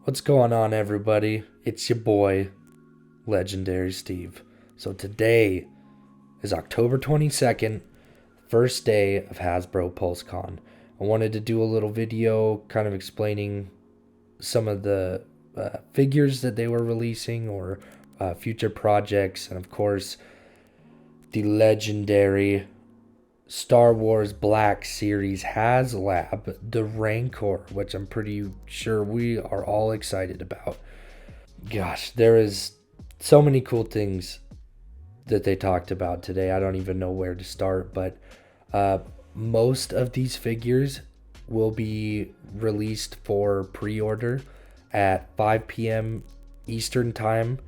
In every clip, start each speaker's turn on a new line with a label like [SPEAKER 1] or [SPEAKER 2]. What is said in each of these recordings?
[SPEAKER 1] What's going on, everybody? It's your boy, Legendary Steve. So today is October 22nd, first day of Hasbro Pulsecon. I wanted to do a little video kind of explaining some of the figures that they were releasing or future projects, and of course, the legendary Star Wars Black Series HasLab, the Rancor, which I'm pretty sure we are all excited about. Gosh, there is so many cool things that they talked about today. I don't even know where to start, but most of these figures will be released for pre-order at 5 p.m. Eastern Time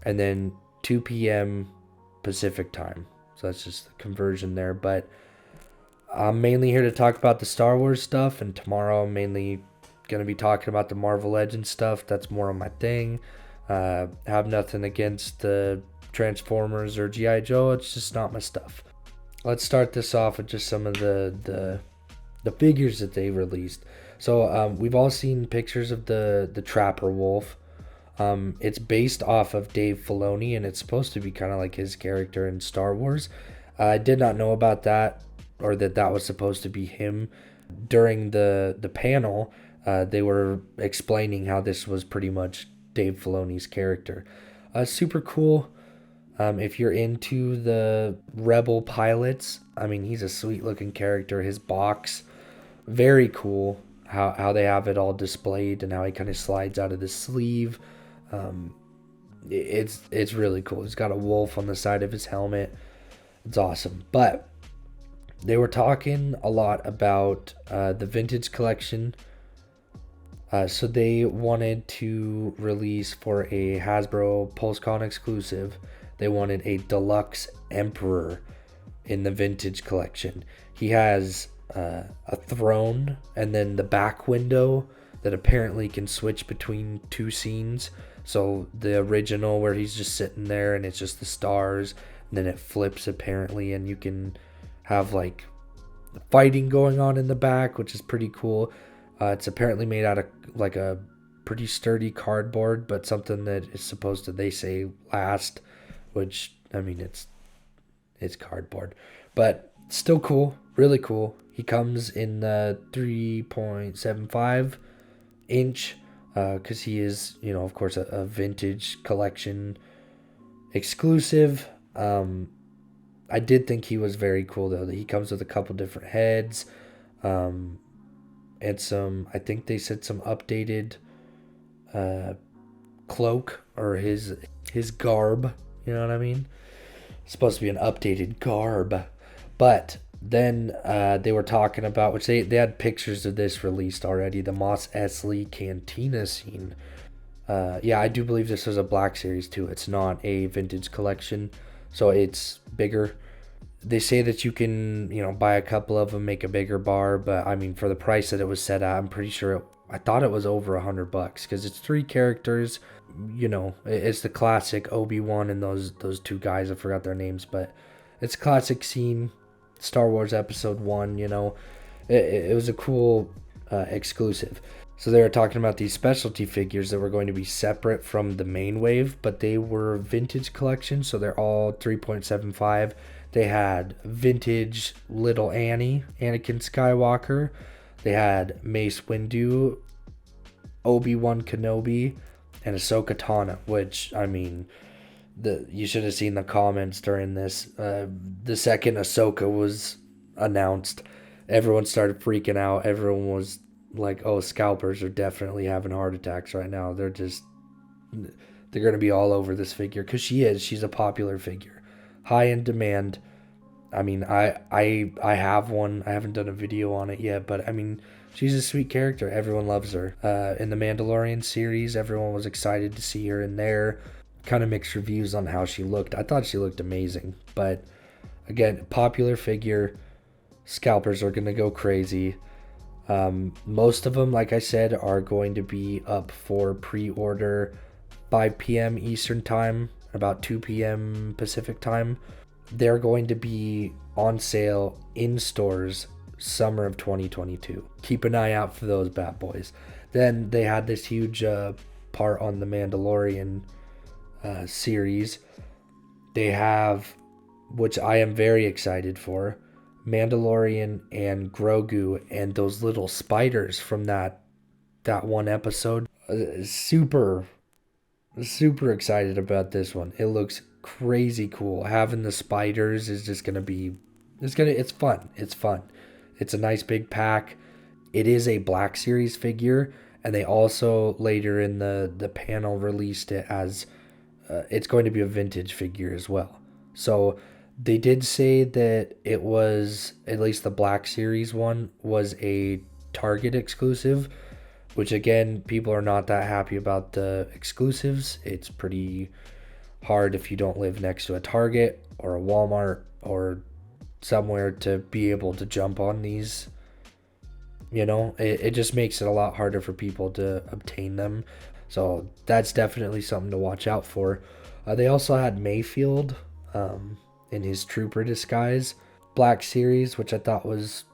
[SPEAKER 1] and then 2 p.m. Pacific Time. So that's just the conversion there, but I'm mainly here to talk about the Star Wars stuff, and tomorrow I'm mainly going to be talking about the Marvel Legends stuff. That's more of my thing. Have nothing against the Transformers or G.I. Joe. It's just not my stuff. Let's start this off with just some of the figures that they released. So we've all seen pictures of the Trapper Wolf. It's based off of Dave Filoni, and it's supposed to be kind of like his character in Star Wars. I did not know about that, or that was supposed to be him. During the panel, they were explaining how this was pretty much Dave Filoni's character. Super cool. If you're into the Rebel pilots, I mean, he's a sweet looking character. His box, very cool. How they have it all displayed and how he kind of slides out of the sleeve. It's really cool. He's got a wolf on the side of his helmet. It's awesome. But they were talking a lot about the vintage collection. So they wanted to release for a Hasbro Pulsecon exclusive. They wanted a deluxe Emperor in the vintage collection. He has a throne and then the back window that apparently can switch between two scenes. So the original where he's just sitting there and it's just the stars, and then it flips apparently, and you can have like fighting going on in the back, which is pretty cool. It's apparently made out of like a pretty sturdy cardboard, but something that is supposed to, they say, last, which, I mean, it's cardboard, but still cool, really cool. He comes in the 3.75 inch because he is, of course, a vintage collection exclusive. I did think he was very cool, though. He comes with a couple different heads, and some, I think they said some updated cloak, or his garb. You know what I mean? It's supposed to be an updated garb. But then they were talking about, which they had pictures of this released already, the Mos Eisley Cantina scene. Yeah, I do believe this is a Black Series too. It's not a vintage collection, so it's bigger. They say that you can, buy a couple of them, make a bigger bar, but I mean, for the price that it was set at, I'm pretty sure I thought it was over $100 because it's 3 characters. It's the classic Obi-Wan and those two guys. I forgot their names, but it's a classic scene. Star Wars Episode 1. It was a cool exclusive. So they were talking about these specialty figures that were going to be separate from the main wave, but they were vintage collections, so they're all 3.75. They had vintage Little Annie, Anakin Skywalker. They had Mace Windu, Obi-Wan Kenobi, and Ahsoka Tano, which, I mean, you should have seen the comments during this. The second Ahsoka was announced, everyone started freaking out. Everyone was like, oh, scalpers are definitely having heart attacks right now. They're going to be all over this figure, because she's a popular figure, high in demand. I mean, I have one. I haven't done a video on it yet, but I mean, she's a sweet character. Everyone loves her. In the Mandalorian series, everyone was excited to see her in there. Kind of mixed reviews on how she looked. I thought she looked amazing, but again, popular figure. Scalpers are going to go crazy. Most of them, like I said, are going to be up for pre-order 5 p.m. Eastern Time, about 2 p.m. Pacific Time. They're going to be on sale in stores summer of 2022. Keep an eye out for those bad boys. Then they had this huge part on the Mandalorian series. They have, which I am very excited for, Mandalorian and Grogu and those little spiders from that one episode. Super excited about this one. It looks crazy cool. Having the spiders is just gonna be, it's fun. It's fun. It's a nice big pack. It is a Black Series figure, and they also later in the panel released it as it's going to be a vintage figure as well. So they did say that it was, at least the Black Series one, was a Target exclusive, which again, people are not that happy about the exclusives. It's pretty hard if you don't live next to a Target or a Walmart or somewhere to be able to jump on these. It just makes it a lot harder for people to obtain them. So that's definitely something to watch out for. They also had Mayfield in his trooper disguise, Black Series, which I thought was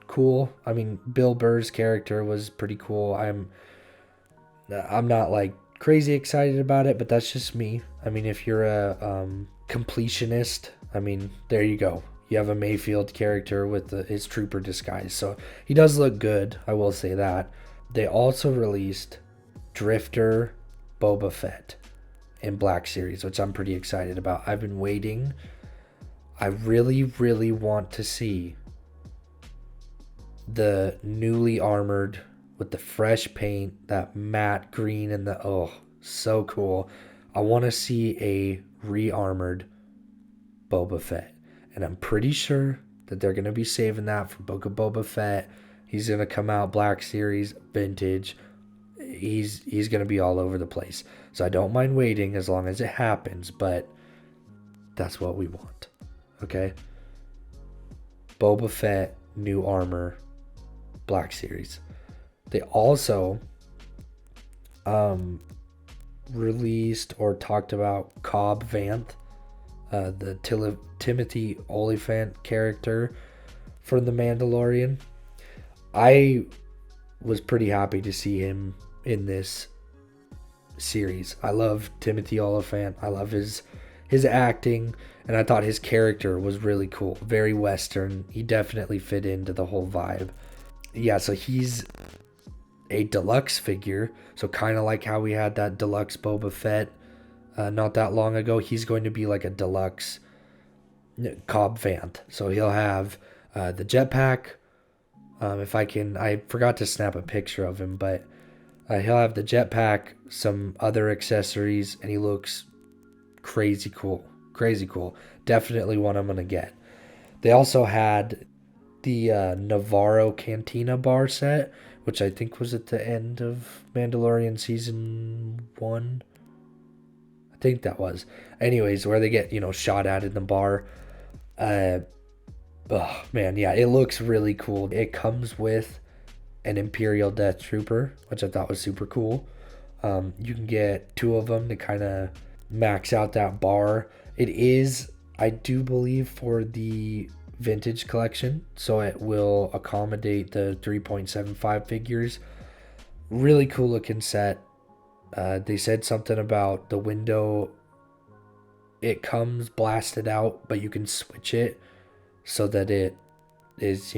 [SPEAKER 1] cool. I mean, Bill Burr's character was pretty cool. I'm not like crazy excited about it, but that's just me. I mean, if you're a completionist, I mean, there you go. You have a Mayfield character with his trooper disguise. So he does look good, I will say that. They also released Drifter Boba Fett in Black Series, which I'm pretty excited about. I've been waiting. I really, really want to see the newly armored with the fresh paint, that matte green and so cool. I want to see a re-armored Boba Fett. And I'm pretty sure that they're going to be saving that for Book of Boba Fett. He's going to come out Black Series, vintage. He's going to be all over the place. So I don't mind waiting as long as it happens, but that's what we want. Okay? Boba Fett, new armor, Black Series. They also released or talked about Cobb Vanth, the Timothy Olyphant character from The Mandalorian. I was pretty happy to see him in this series. I love Timothy Olyphant. I love his acting, and I thought his character was really cool. Very Western. He definitely fit into the whole vibe. Yeah, so he's a deluxe figure. So kind of like how we had that deluxe Boba Fett not that long ago. He's going to be like a deluxe Cobb Vanth. So he'll have the jetpack. I forgot to snap a picture of him, but he'll have the jetpack, some other accessories, and he looks crazy cool. Crazy cool. Definitely one I'm going to get. They also had the Navarro Cantina bar set, which I think was at the end of Mandalorian season 1. I think that was. Anyways, where they get, shot at in the bar. Oh, man, yeah, it looks really cool. It comes with an Imperial Death Trooper, which I thought was super cool. You can get 2 of them to kind of max out that bar. It is, I do believe, for the vintage collection, so it will accommodate the 3.75 figures. Really cool looking set. They said something about the window. It comes blasted out, but you can switch it so that it is,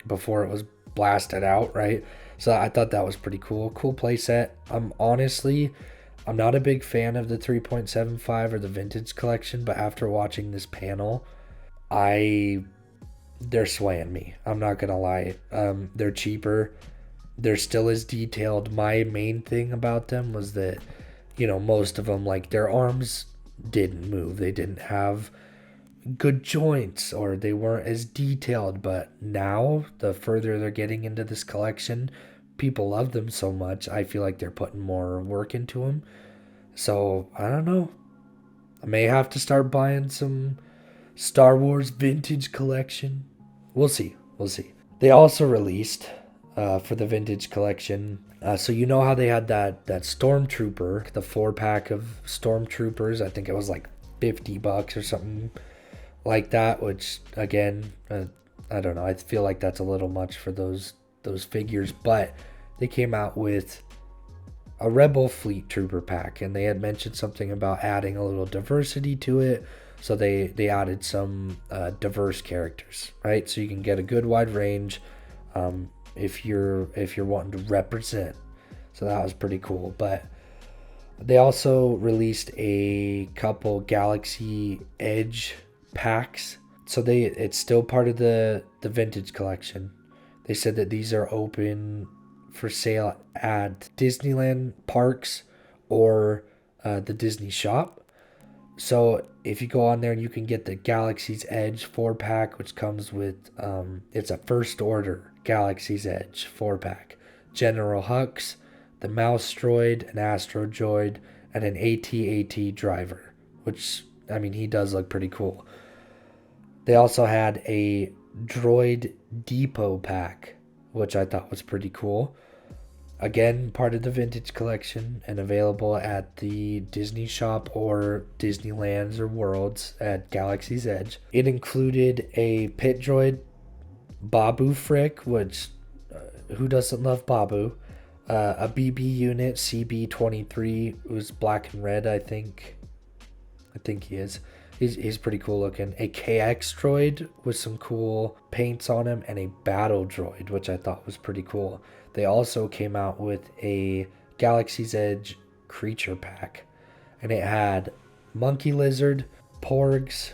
[SPEAKER 1] before it was blasted out, right? So I thought that was pretty cool. Cool play set. I'm not a big fan of the 3.75 or the vintage collection, but after watching this panel, they're swaying me. I'm not gonna lie. They're cheaper. They're still as detailed. My main thing about them was that, most of them, like, their arms didn't move. They didn't have good joints, or they weren't as detailed. But now, the further they're getting into this collection, people love them so much. I feel like they're putting more work into them. So, I don't know. I may have to start buying some Star Wars vintage collection. We'll see. They also released for the vintage collection. So how they had that Stormtrooper, the 4-pack of Stormtroopers. I think it was like $50 or something like that. Which again, I don't know. I feel like that's a little much for those figures. But they came out with a Rebel Fleet Trooper pack, and they had mentioned something about adding a little diversity to it. So they added some diverse characters, right? So you can get a good wide range if you're wanting to represent. So that was pretty cool. But they also released a couple Galaxy Edge packs. So it's still part of the vintage collection. They said that these are open for sale at Disneyland parks or the Disney shop. So if you go on there, you can get the Galaxy's Edge 4-pack, which comes with, it's a first order Galaxy's Edge 4-pack. General Hux, the Mouse Droid, an Astro Droid, and an AT-AT driver, which, I mean, he does look pretty cool. They also had a Droid Depot pack, which I thought was pretty cool. Again, part of the vintage collection and available at the Disney shop or Disneylands or Worlds at Galaxy's Edge. It included a pit droid, Babu Frick, which who doesn't love Babu? A BB unit, CB-23, who's black and red, I think he is. He's pretty cool looking. A KX droid with some cool paints on him, and a battle droid, which I thought was pretty cool. They also came out with a Galaxy's Edge creature pack, and it had monkey lizard, porgs,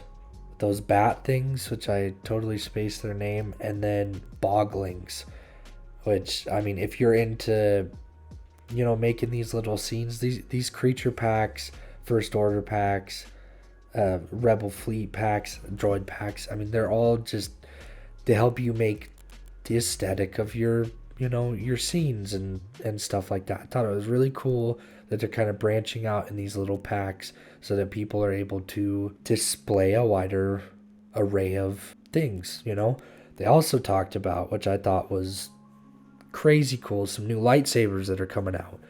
[SPEAKER 1] those bat things, which I totally spaced their name, and then boglings, which, I mean, if you're into, you know, making these little scenes, these creature packs, first order packs, Rebel Fleet packs, droid packs, I mean, they're all just to help you make the aesthetic of your, you know, your scenes and stuff like that. I thought it was really cool that they're kind of branching out in these little packs so that people are able to display a wider array of things, you know. They also talked about, which I thought was crazy cool, some new lightsabers that are coming out.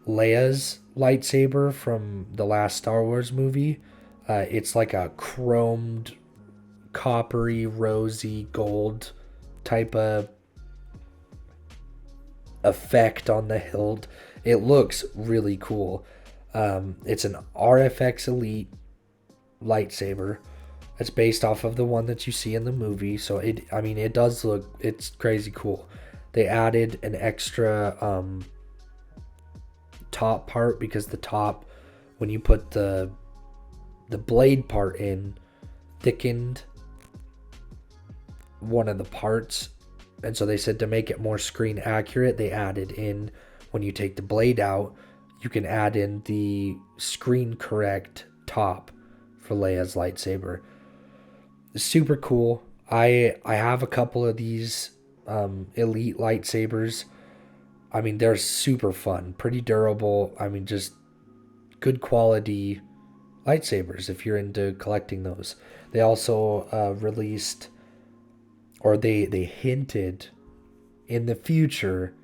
[SPEAKER 1] Leia's lightsaber from the last Star Wars movie. It's like a chromed, coppery, rosy, gold type of effect on the hilt. It looks really cool. It's an RFX Elite lightsaber. It's based off of the one that you see in the movie, so it does look, it's crazy cool. They added an extra top part, because the top, when you put the blade part in, thickened one of the parts. And so they said to make it more screen accurate, they added in, when you take the blade out, you can add in the screen correct top for Leia's lightsaber. Super cool. I have a couple of these Elite lightsabers. I mean, they're super fun, pretty durable. I mean, just good quality lightsabers if you're into collecting those. They also released, or they hinted in the future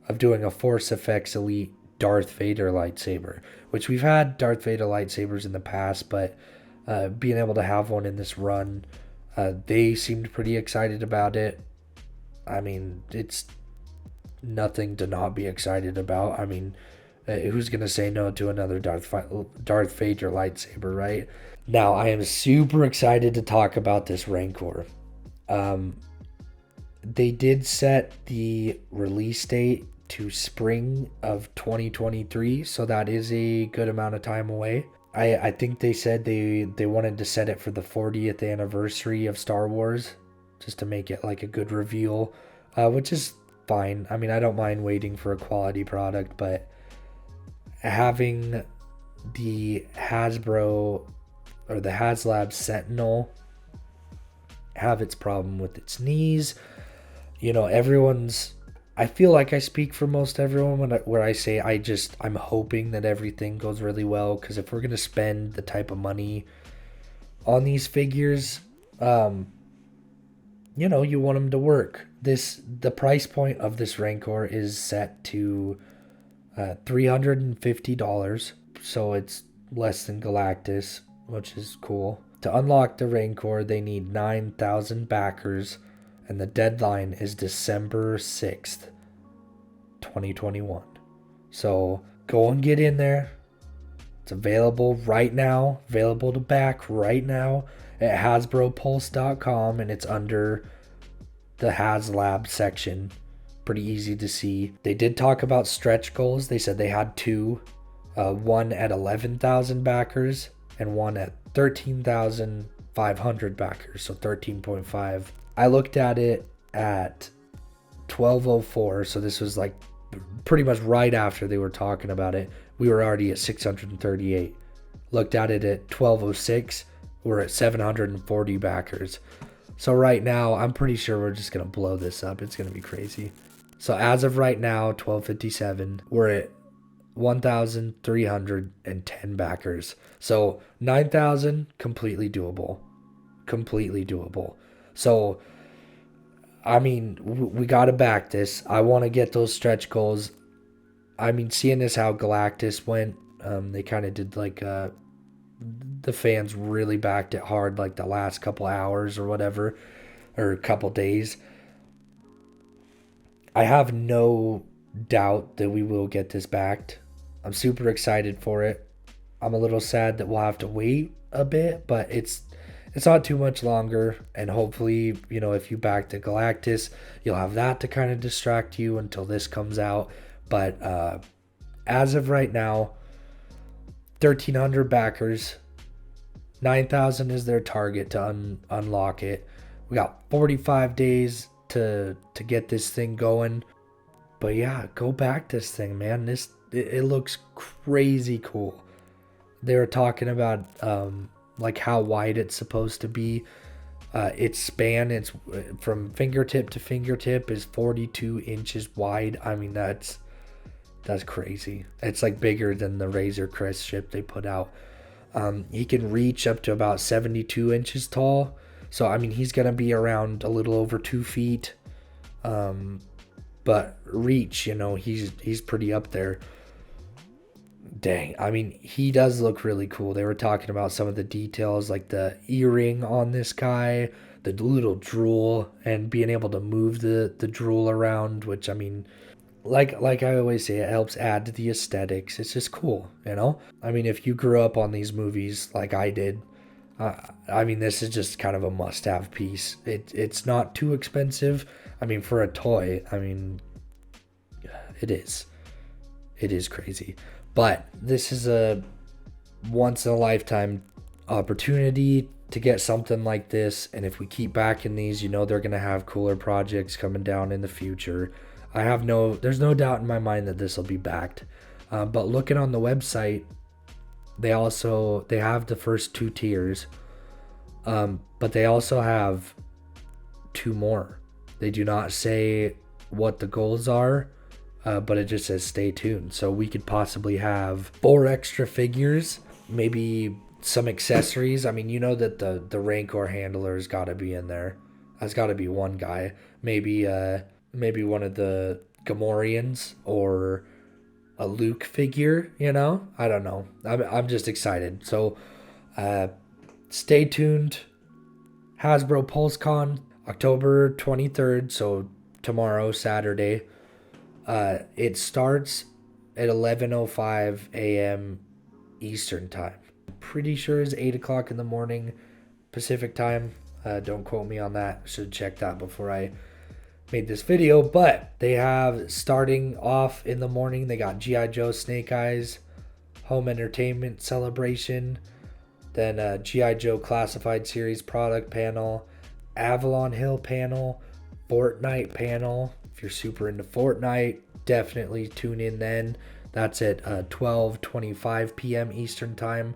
[SPEAKER 1] of doing a Force FX Elite Darth Vader lightsaber, which we've had Darth Vader lightsabers in the past, but being able to have one in this run, they seemed pretty excited about it. I mean, it's nothing to not be excited about. I mean, who's going to say no to another Darth Vader lightsaber, right? Now, I am super excited to talk about this Rancor. They did set the release date to spring of 2023, so that is a good amount of time away. I think they said they wanted to set it for the 40th anniversary of Star Wars, just to make it like a good reveal, which is fine. I mean, I don't mind waiting for a quality product, but having the Hasbro or the HasLab Sentinel have its problem with its knees, you know, I feel like I speak for most everyone where I say I'm hoping that everything goes really well, because if we're going to spend the type of money on these figures, you know, you want them to work. The price point of this Rancor is set to $350, so it's less than Galactus, which is cool. To unlock the Rancor, they need 9,000 backers, and the deadline is December 6th, 2021. So go and get in there. It's available right now, available to back right now at HasbroPulse.com, and it's under the HasLab section. Pretty easy to see. They did talk about stretch goals. They said they had two, one at 11,000 backers and one at 13,500 backers, so 13.5. I looked at it at 1204, so this was like pretty much right after they were talking about it. We were already at 638. Looked at it at 1206, we're at 740 backers. So right now, I'm pretty sure we're just gonna blow this up. It's gonna be crazy. So as of right now, 1257, we're at 1,310 backers. So 9,000, completely doable. Completely doable. So, I mean, we got to back this. I want to get those stretch goals. I mean, seeing as how Galactus went, they kind of did like, the fans really backed it hard like the last couple hours or whatever, or a couple days. I have no doubt that we will get this backed. I'm super excited for it. I'm a little sad that we'll have to wait a bit, but it's not too much longer. And hopefully, you know, if you back the Galactus, you'll have that to kind of distract you until this comes out. But as of right now, 1,300 backers, 9,000 is their target to unlock it. We got 45 days to get this thing going. But yeah, go back this thing, man. It looks crazy cool. They were talking about like how wide it's supposed to be. Its span, it's from fingertip to fingertip, is 42 inches wide. I mean, that's crazy. It's like bigger than the Razor Crest ship they put out. He can reach up to about 72 inches tall. So I mean, he's gonna be around a little over 2 feet. But reach, you know, he's pretty up there. Dang, I mean, he does look really cool. They were talking about some of the details, like the earring on this guy, the little drool, and being able to move the drool around, which, I mean, like I always say, it helps add to the aesthetics. It's just cool, you know? I mean, if you grew up on these movies like I did, I mean, this is just kind of a must-have piece. It's not too expensive. I mean, for a toy, I mean, it is. It is crazy. But this is a once-in-a-lifetime opportunity to get something like this. And if we keep backing these, you know they're going to have cooler projects coming down in the future. There's no doubt in my mind that this will be backed. But looking on the website, they have the first 2 tiers. But they also have 2 more. They do not say what the goals are, but it just says stay tuned. So we could possibly have 4 extra figures, maybe some accessories. I mean, you know that the Rancor handler's got to be in there. That's got to be one guy. Maybe one of the Gamorreans or a Luke figure, you know? I don't know. I'm just excited. So stay tuned. Hasbro Pulsecon, October 23rd, so tomorrow, Saturday. It starts at 11:05 a.m. Eastern time. Pretty sure it's 8 o'clock in the morning Pacific time. Don't quote me on that. Should check that before I made this video. But they have, starting off in the morning, they got G.I. Joe Snake Eyes Home Entertainment Celebration. Then G.I. Joe Classified Series product panel, Avalon Hill panel, Fortnite panel. If you're super into Fortnite, definitely tune in then. That's at 12:25 p.m. Eastern time.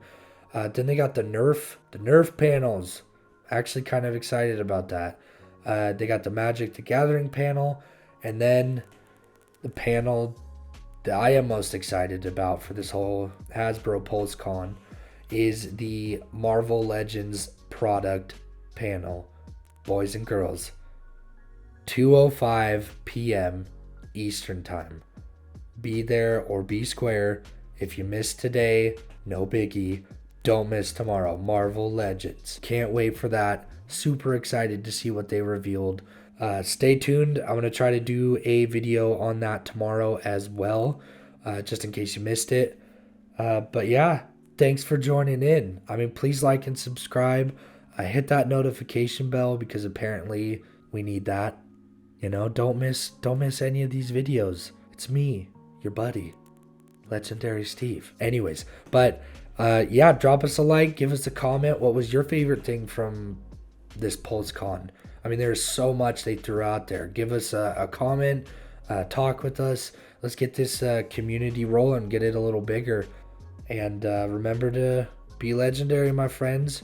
[SPEAKER 1] Then they got the Nerf panels. Actually kind of excited about that. They got the Magic the Gathering panel, and then the panel that I am most excited about for this whole Hasbro Pulsecon is the Marvel Legends product panel. Boys and girls, 2:05 p.m. Eastern time. Be there or be square. If you miss today, no biggie. Don't miss tomorrow. Marvel Legends. Can't wait for that. Super excited to see what they revealed. Stay tuned. I'm going to try to do a video on that tomorrow as well, just in case you missed it. But yeah, thanks for joining in. I mean, please like and subscribe. Hit that notification bell because apparently we need that. You know, don't miss any of these videos. It's me, your buddy, Legendary Steve. Anyways, but yeah, drop us a like, give us a comment. What was your favorite thing from this Pulsecon? I mean, there's so much they threw out there. Give us a comment, talk with us. Let's get this community rolling, get it a little bigger. And remember to be legendary, my friends.